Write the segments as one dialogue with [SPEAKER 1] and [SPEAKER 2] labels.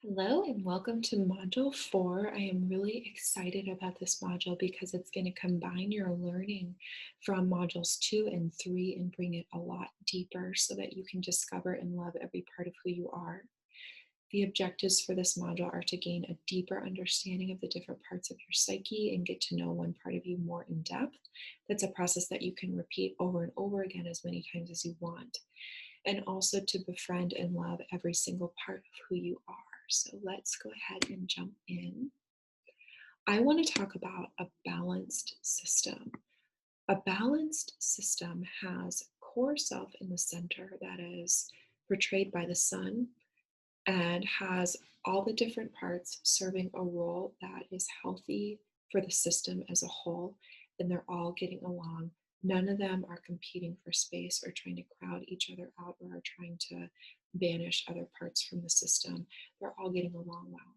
[SPEAKER 1] Hello and welcome to Module 4. I am really excited about this module because it's going to combine your learning from Modules 2 and 3 and bring it a lot deeper so that you can discover and love every part of who you are. The objectives for this module are to gain a deeper understanding of the different parts of your psyche and get to know one part of you more in depth. That's a process that you can repeat over and over again as many times as you want, and also to befriend and love every single part of who you are. So let's go ahead and jump in. I want to talk about a balanced system. A balanced system has core self in the center that is portrayed by the sun and has all the different parts serving a role that is healthy for the system as a whole, and they're all getting along. None of them are competing for space or trying to crowd each other out or are trying to banish other parts from the system. They're all getting along well.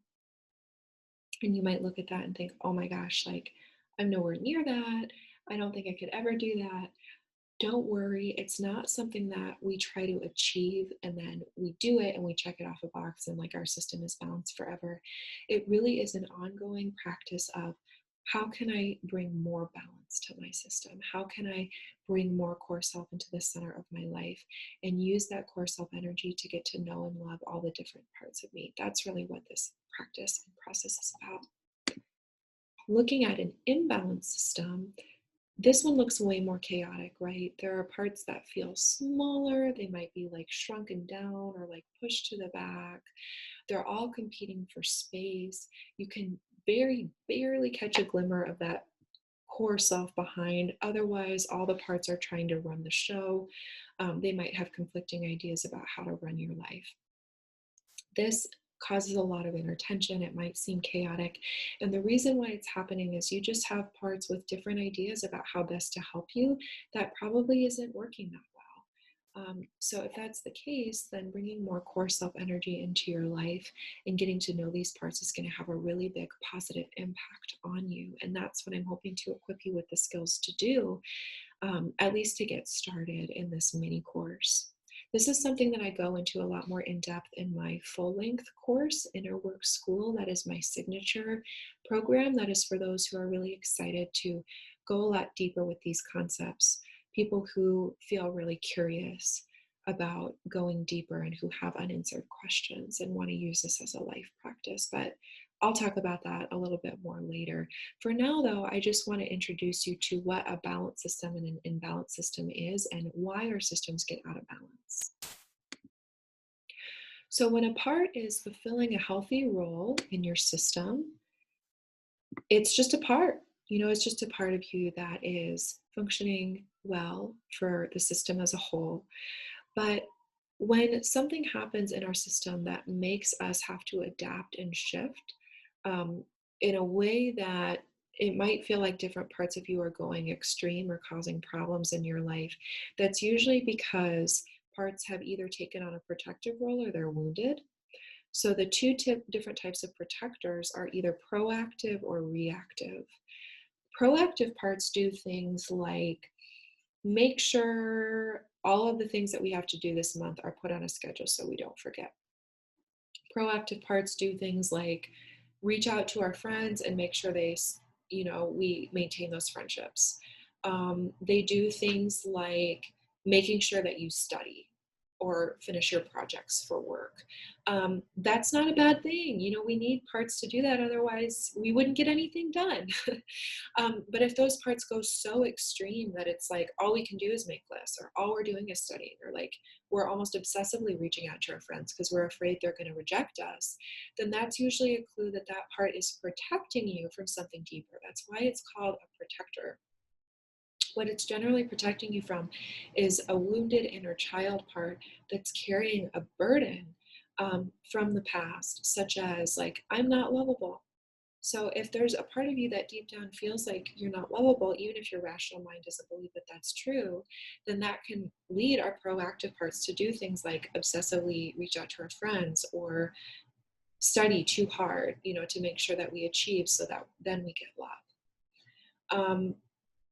[SPEAKER 1] And you might look at that and think, oh my gosh, like I'm nowhere near that. I don't think I could ever do that. Don't worry, it's not something that we try to achieve and then we do it and we check it off a box and like our system is balanced forever. It really is an ongoing practice of how can I bring more balance to my system? How can I bring more core self into the center of my life and use that core self energy to get to know and love all the different parts of me? That's really what this practice and process is about. Looking at an imbalanced system, this one looks way more chaotic, right? There are parts that feel smaller. They might be like shrunken down or like pushed to the back. They're all competing for space. You can very barely catch a glimmer of that core self behind. Otherwise, all the parts are trying to run the show. They might have conflicting ideas about how to run your life. This causes a lot of inner tension. It might seem chaotic. And the reason why it's happening is you just have parts with different ideas about how best to help you that probably isn't working that well. So if that's the case, then bringing more core self energy into your life and getting to know these parts is going to have a really big positive impact on you. And that's what I'm hoping to equip you with the skills to do, at least to get started in this mini course. This is something that I go into a lot more in depth in my full length course, Inner Work School. That is my signature program. That is for those who are really excited to go a lot deeper with these concepts, people who feel really curious about going deeper and who have unanswered questions and want to use this as a life practice. But I'll talk about that a little bit more later. For now, though, I just want to introduce you to what a balanced system and an imbalanced system is and why our systems get out of balance. So, when a part is fulfilling a healthy role in your system, it's just a part. It's just a part of you that is functioning well for the system as a whole. But when something happens in our system that makes us have to adapt and shift, um, in a way that it might feel like different parts of you are going extreme or causing problems in your life, that's usually because parts have either taken on a protective role or they're wounded. So the different types of protectors are either proactive or reactive. Proactive parts do things like make sure all of the things that we have to do this month are put on a schedule so we don't forget. Proactive parts do things like reach out to our friends and make sure we maintain those friendships. They do things like making sure that you study or finish your projects for work. That's not a bad thing. We need parts to do that. Otherwise, we wouldn't get anything done. But if those parts go so extreme that it's like all we can do is make lists, or all we're doing is studying, or like we're almost obsessively reaching out to our friends because we're afraid they're going to reject us, then that's usually a clue that that part is protecting you from something deeper. That's why it's called a protector. What it's generally protecting you from is a wounded inner child part that's carrying a burden from the past, such as like, I'm not lovable. So if there's a part of you that deep down feels like you're not lovable, even if your rational mind doesn't believe that that's true, then that can lead our proactive parts to do things like obsessively reach out to our friends or study too hard, to make sure that we achieve so that then we get love.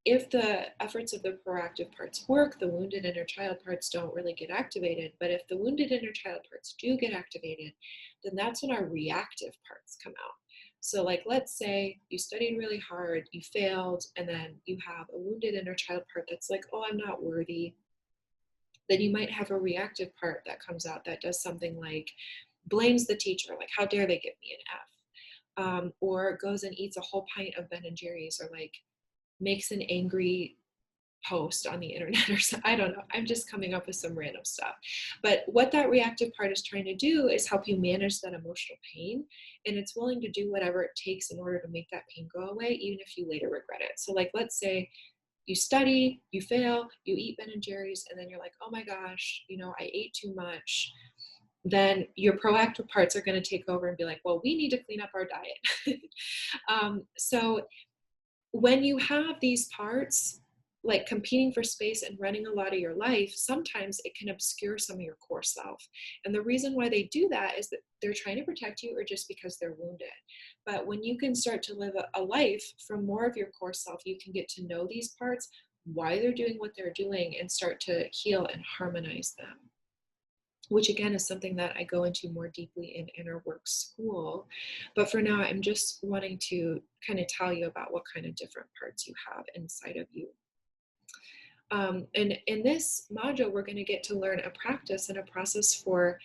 [SPEAKER 1] if the efforts of the proactive parts work, the wounded inner child parts don't really get activated. But if the wounded inner child parts do get activated, then that's when our reactive parts come out. So, like, let's say you studied really hard, you failed, and then you have a wounded inner child part that's like, oh, I'm not worthy. Then you might have a reactive part that comes out that does something like blames the teacher, like, how dare they give me an F? Or goes and eats a whole pint of Ben and Jerry's, or like makes an angry post on the internet or something. I don't know. I'm just coming up with some random stuff. But what that reactive part is trying to do is help you manage that emotional pain. And it's willing to do whatever it takes in order to make that pain go away, even if you later regret it. So, like, let's say you study, you fail, you eat Ben and Jerry's, and then you're like, oh my gosh, I ate too much. Then your proactive parts are going to take over and be like, well, we need to clean up our diet. So when you have these parts like competing for space and running a lot of your life, sometimes it can obscure some of your core self. And the reason why they do that is that they're trying to protect you, or just because they're wounded. But when you can start to live a life from more of your core self, you can get to know these parts, why they're doing what they're doing, and start to heal and harmonize them, which again is something that I go into more deeply in Inner Work School. But for now, I'm just wanting to kind of tell you about what kind of different parts you have inside of you. And in this module, we're going to get to learn a practice and a process for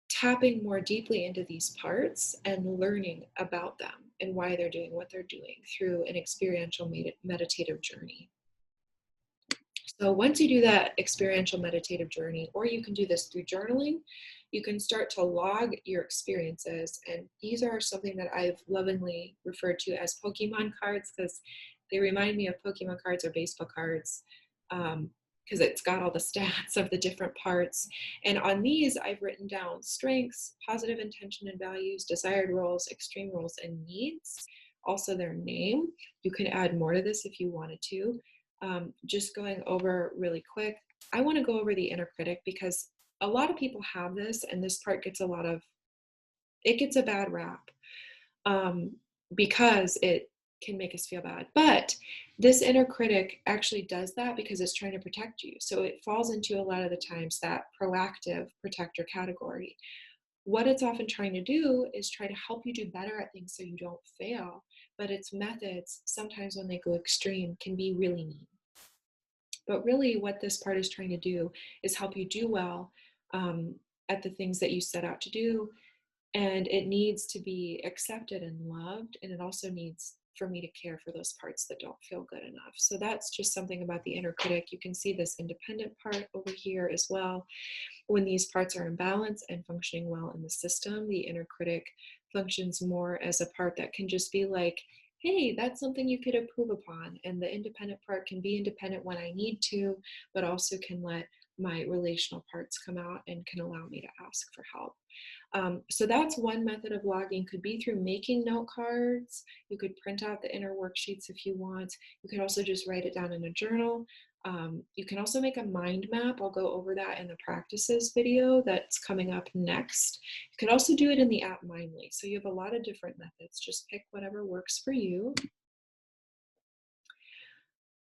[SPEAKER 1] tapping more deeply into these parts and learning about them and why they're doing what they're doing through an experiential meditative journey. So once you do that experiential meditative journey, or you can do this through journaling, you can start to log your experiences. And these are something that I've lovingly referred to as Pokemon cards, because they remind me of Pokemon cards or baseball cards, because it's got all the stats of the different parts. And on these, I've written down strengths, positive intention and values, desired roles, extreme roles, and needs. Also their name. You can add more to this if you wanted to. Just going over really quick, I want to go over the inner critic, because a lot of people have this, and this part gets a bad rap, because it can make us feel bad. But this inner critic actually does that because it's trying to protect you. So it falls into a lot of the times that proactive protector category. What it's often trying to do is try to help you do better at things so you don't fail. But its methods, sometimes when they go extreme, can be really mean. But really, what this part is trying to do is help you do well at the things that you set out to do. And it needs to be accepted and loved. And it also needs for me to care for those parts that don't feel good enough. So that's just something about the inner critic. You can see this independent part over here as well. When these parts are in balance and functioning well in the system, the inner critic functions more as a part that can just be like, hey, that's something you could improve upon. And the independent part can be independent when I need to, but also can let my relational parts come out and can allow me to ask for help. So that's one method of logging. Could be through making note cards. You could print out the inner worksheets if you want. You could also just write it down in a journal. You can also make a mind map. I'll go over that in the practices video that's coming up next. You could also do it in the app Mindly. So you have a lot of different methods. Just pick whatever works for you.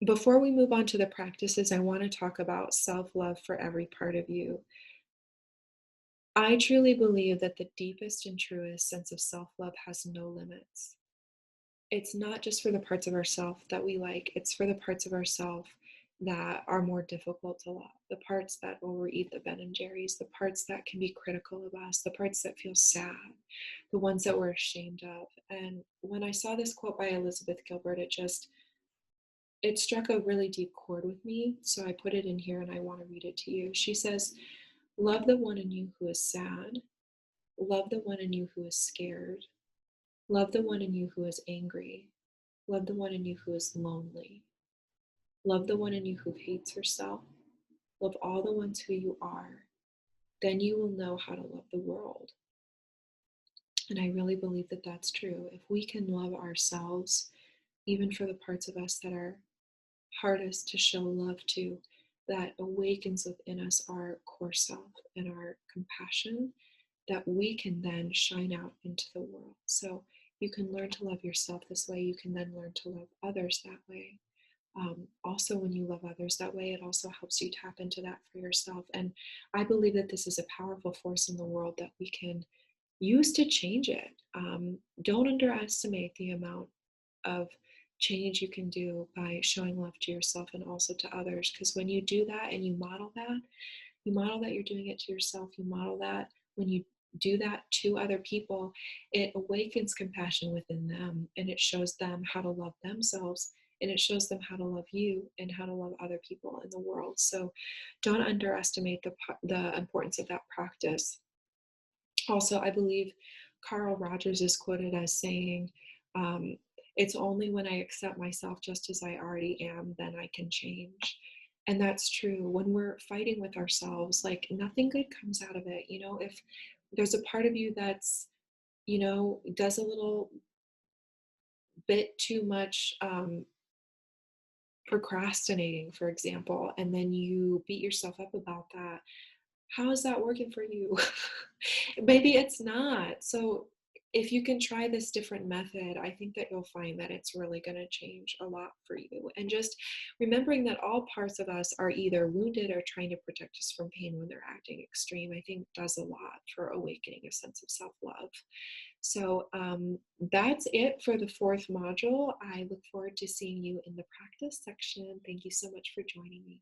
[SPEAKER 1] Before we move on to the practices, I want to talk about self-love for every part of you. I truly believe that the deepest and truest sense of self-love has no limits. It's not just for the parts of ourself that we like, it's for the parts of ourself that are more difficult to love, the parts that overeat the Ben and Jerry's, the parts that can be critical of us, the parts that feel sad, the ones that we're ashamed of. And when I saw this quote by Elizabeth Gilbert, it struck a really deep chord with me. So I put it in here and I want to read it to you. She says, love the one in you who is sad. Love the one in you who is scared. Love the one in you who is angry. Love the one in you who is lonely. Love the one in you who hates herself. Love all the ones who you are. Then you will know how to love the world. And I really believe that that's true. If we can love ourselves, even for the parts of us that are hardest to show love to, that awakens within us our core self and our compassion, that we can then shine out into the world. So You can learn to love yourself this way. You can then learn to love others that way. Also, when you love others that way, it also helps you tap into that for yourself. And I believe that this is a powerful force in the world that we can use to change it. Don't underestimate the amount of change you can do by showing love to yourself and also to others. Because when you do that and you model that you're doing it to yourself, you model that when you do that to other people, it awakens compassion within them and it shows them how to love themselves and it shows them how to love you and how to love other people in the world. So don't underestimate the importance of that practice. Also, I believe Carl Rogers is quoted as saying, um, it's only when I accept myself just as I already am, then I can change. And that's true. When we're fighting with ourselves, like nothing good comes out of it. If there's a part of you that's, does a little bit too much procrastinating, for example, and then you beat yourself up about that, how is that working for you? Maybe it's not. So if you can try this different method, I think that you'll find that it's really going to change a lot for you. And just remembering that all parts of us are either wounded or trying to protect us from pain when they're acting extreme, I think does a lot for awakening a sense of self-love. So that's it for the fourth module. I look forward to seeing you in the practice section. Thank you so much for joining me.